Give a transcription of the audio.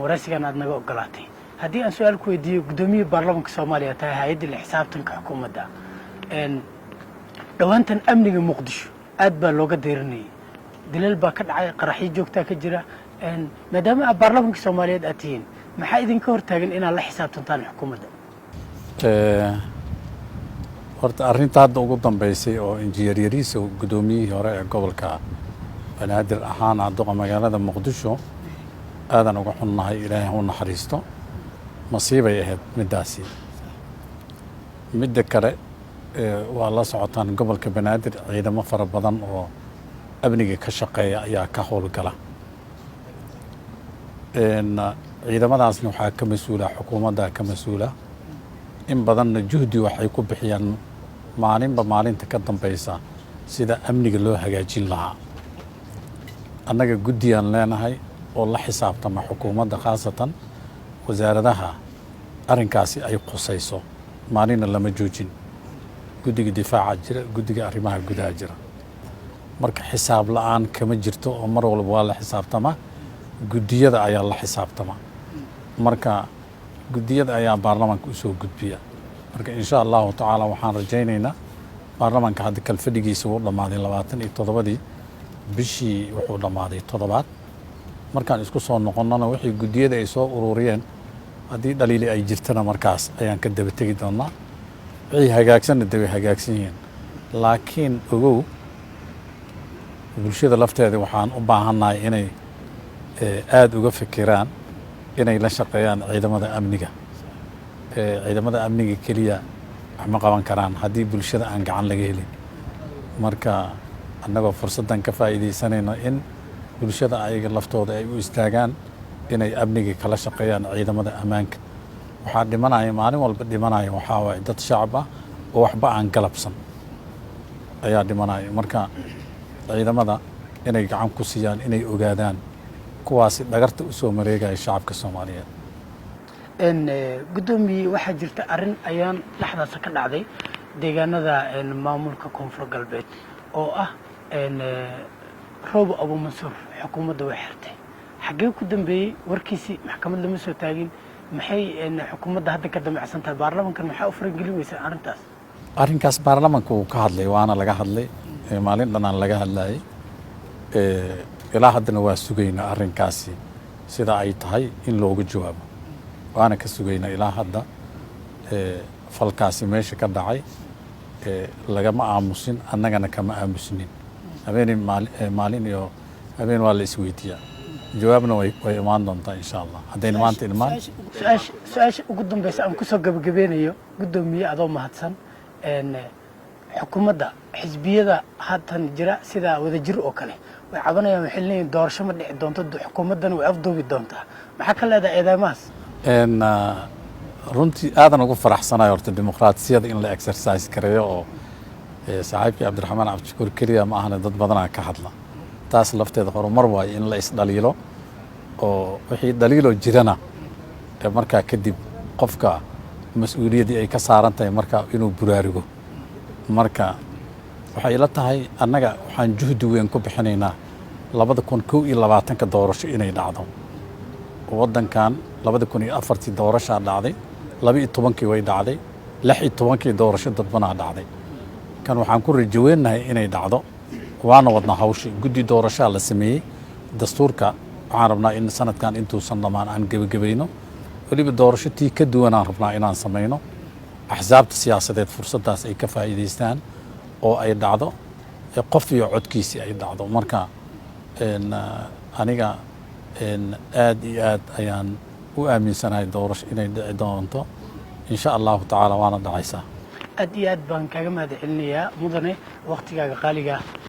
waraysigan aad naga ogolaatay haddii aan su'aal ku weydiiyo guddoomiye baarlamaanka Soomaaliya tahay hay'adda la xisaabtanka xukuumadda dhawaantan amniga Muqdisho aad baa looga deerinayay dilal baa ka dhacay qaraxyo joogta ka jira maadaama baarlamaanka Soomaaliyeed aad tihiin maxaa idinka hortaagan inaad la xisaabtantaan xukuumadda horta arrinta hadda ugu dambeysay oo injineer Yariiso guddoomiyihii hore ee gobolka banaadir ahaan duqa magaalada Muqdisho aadan uga xunnahay Ilaahay u naxariisto masiibay ahayd midaasi midda kale waa la socotaan gobolka banaadir ciidamo fara badan oo amniga ka shaqeeya ayaa ka howlgala ciidamadaasna waxaa ka mas'uula xukuumadda ka mas'uula in badanna juhdi waxay ku bixiyaan maalinba maalinta ka dambaysa sida amniga loo hagaajin lahaa annaga guddiyaan leenahay oo la xisaabtama xukuumadda khaasatan wasaaradaha arrinkaasi ay qusayso maalinna lama joojin guddiga difaaca jira guddiga arrimaha gudaha jira marka xisaab la'aan kama jirto oo mar walba waa la xisaabtama guddiyada ayaa la xisaabtama marka guddiyada ayaa baarlamaanka u soo gudbiya marka insha allahu tacaala waxaan rajaynaynaa baarlamaanka hadda kalfadhigiisa wuu dhammaaday 27 bishii wuxuu dhammaaday 7 markaan isku soo noqonnana wixii guddiyada ay soo ururiyeen haddii dhaliili ay jirtana markaas ayaan ka daba tegi doonaa wixii hagaagsanna daba hagaagsan yihiin laakiin ogow bulshada lafteeda waxaan u baahannahay inay aad uga fikiraan inay la shaqeeyaan ciidamada amniga keliya wax ma qaban karaan haddii bulshada aan gacan laga helin marka annagoo fursaddan ka faa'iidaysanayno in bulshada ayaga laftooda ay u istaagaan inay amniga kala shaqeeyaan ciidamada ammaanka waxaa dhimanaya maalin walba dhimanaya waxaa waaye dad shacab ah oo waxba aan galabsan ayaa dhimanaya marka ciidamada inay gacan ku siiyaan inay ogaadaan kuwaasi dhagarta u soo mareegaya shacabka Soomaaliyeed guddoomiye waxaa jirta arrin ayaan dhaxdaas ka dhacday deegaanada maamulka koonfur galbeed oo ah Roobo Abu Mansuur xukuumadda way xirtay xagee ku dambeeyay warkiisi maxkamad lama soo taagin maxay xukuumadda hadda ka damacsantahay baarlamaankan maxaa u farangelin weysa arrinkaas baarlamaanka uu ka hadlay waana laga hadlay maalin dhanaan laga hadlayay ilaa haddana waa sugaynaa arrinkaasi sida ay tahay in looga jawaabo waana ka sugaynaa ilaa hadda falkaasi meesha ka dhacay lagama aamusin annagana kama aamusnin habeenay maalin iyo habeen waa la isweydiiyaa jawaabna way imaan doontaa insha Allah haddayna maanta imaan su-aasha ugu dambaysa aan ku soo gabagabeynayo guddoomiye adoo mahadsan xukuumadda xisbiyada haatan jira sida wadajir oo kale way cabanayaan waxay leeyihiin doorasho ma dhici doonto xukuumaddana way afduubi doontaa maxaa ka leedahay eedeymahaas runtii aadan ugu faraxsanahay horta dimuqraadiyadda in la exercise gareeyo oo saaxiibkii Cabdiraxmaan Cabdishakuur keliya ma ahna dad badanaa ka hadla taas lafteeda horumar waaye in la isdhaliilo oo wixii dhaliiloo jirana markaa kadib qofka mas'uuliyaddii ay ka saaran tahay markaa inuu buraarugo marka waxay ila tahay annaga waxaan juhdi weyn ku bixinaynaa 2021 doorasho inay dhacdo waddankan 2004 doorasho dhacday 12 way dhacday 16 doorasho dadbanaa dhacday kan waxaan ku rajaweynahay inay dhacdo waana wadna hawshi guddi doorasho la sameeyay dastuurka waxaan rabnaa in sanadkan intuusan dhamaan aan gabagabayno waliba doorasho tii ka duwan aan rabnaa inaan samayno axsaabta siyaasadeed fursadaas ay ka faa'iideystaan oo ay dhacdo qof iyo codkiisi ay dhacdo marka aniga aad iyo aad ayaan u aaminsanahay doorasho inay dhici doonto insha Allah tacaala waana dhacaysaa aad iyo aad baan kaaga mahadcelinayaa mudane waqtigaaga qaaliga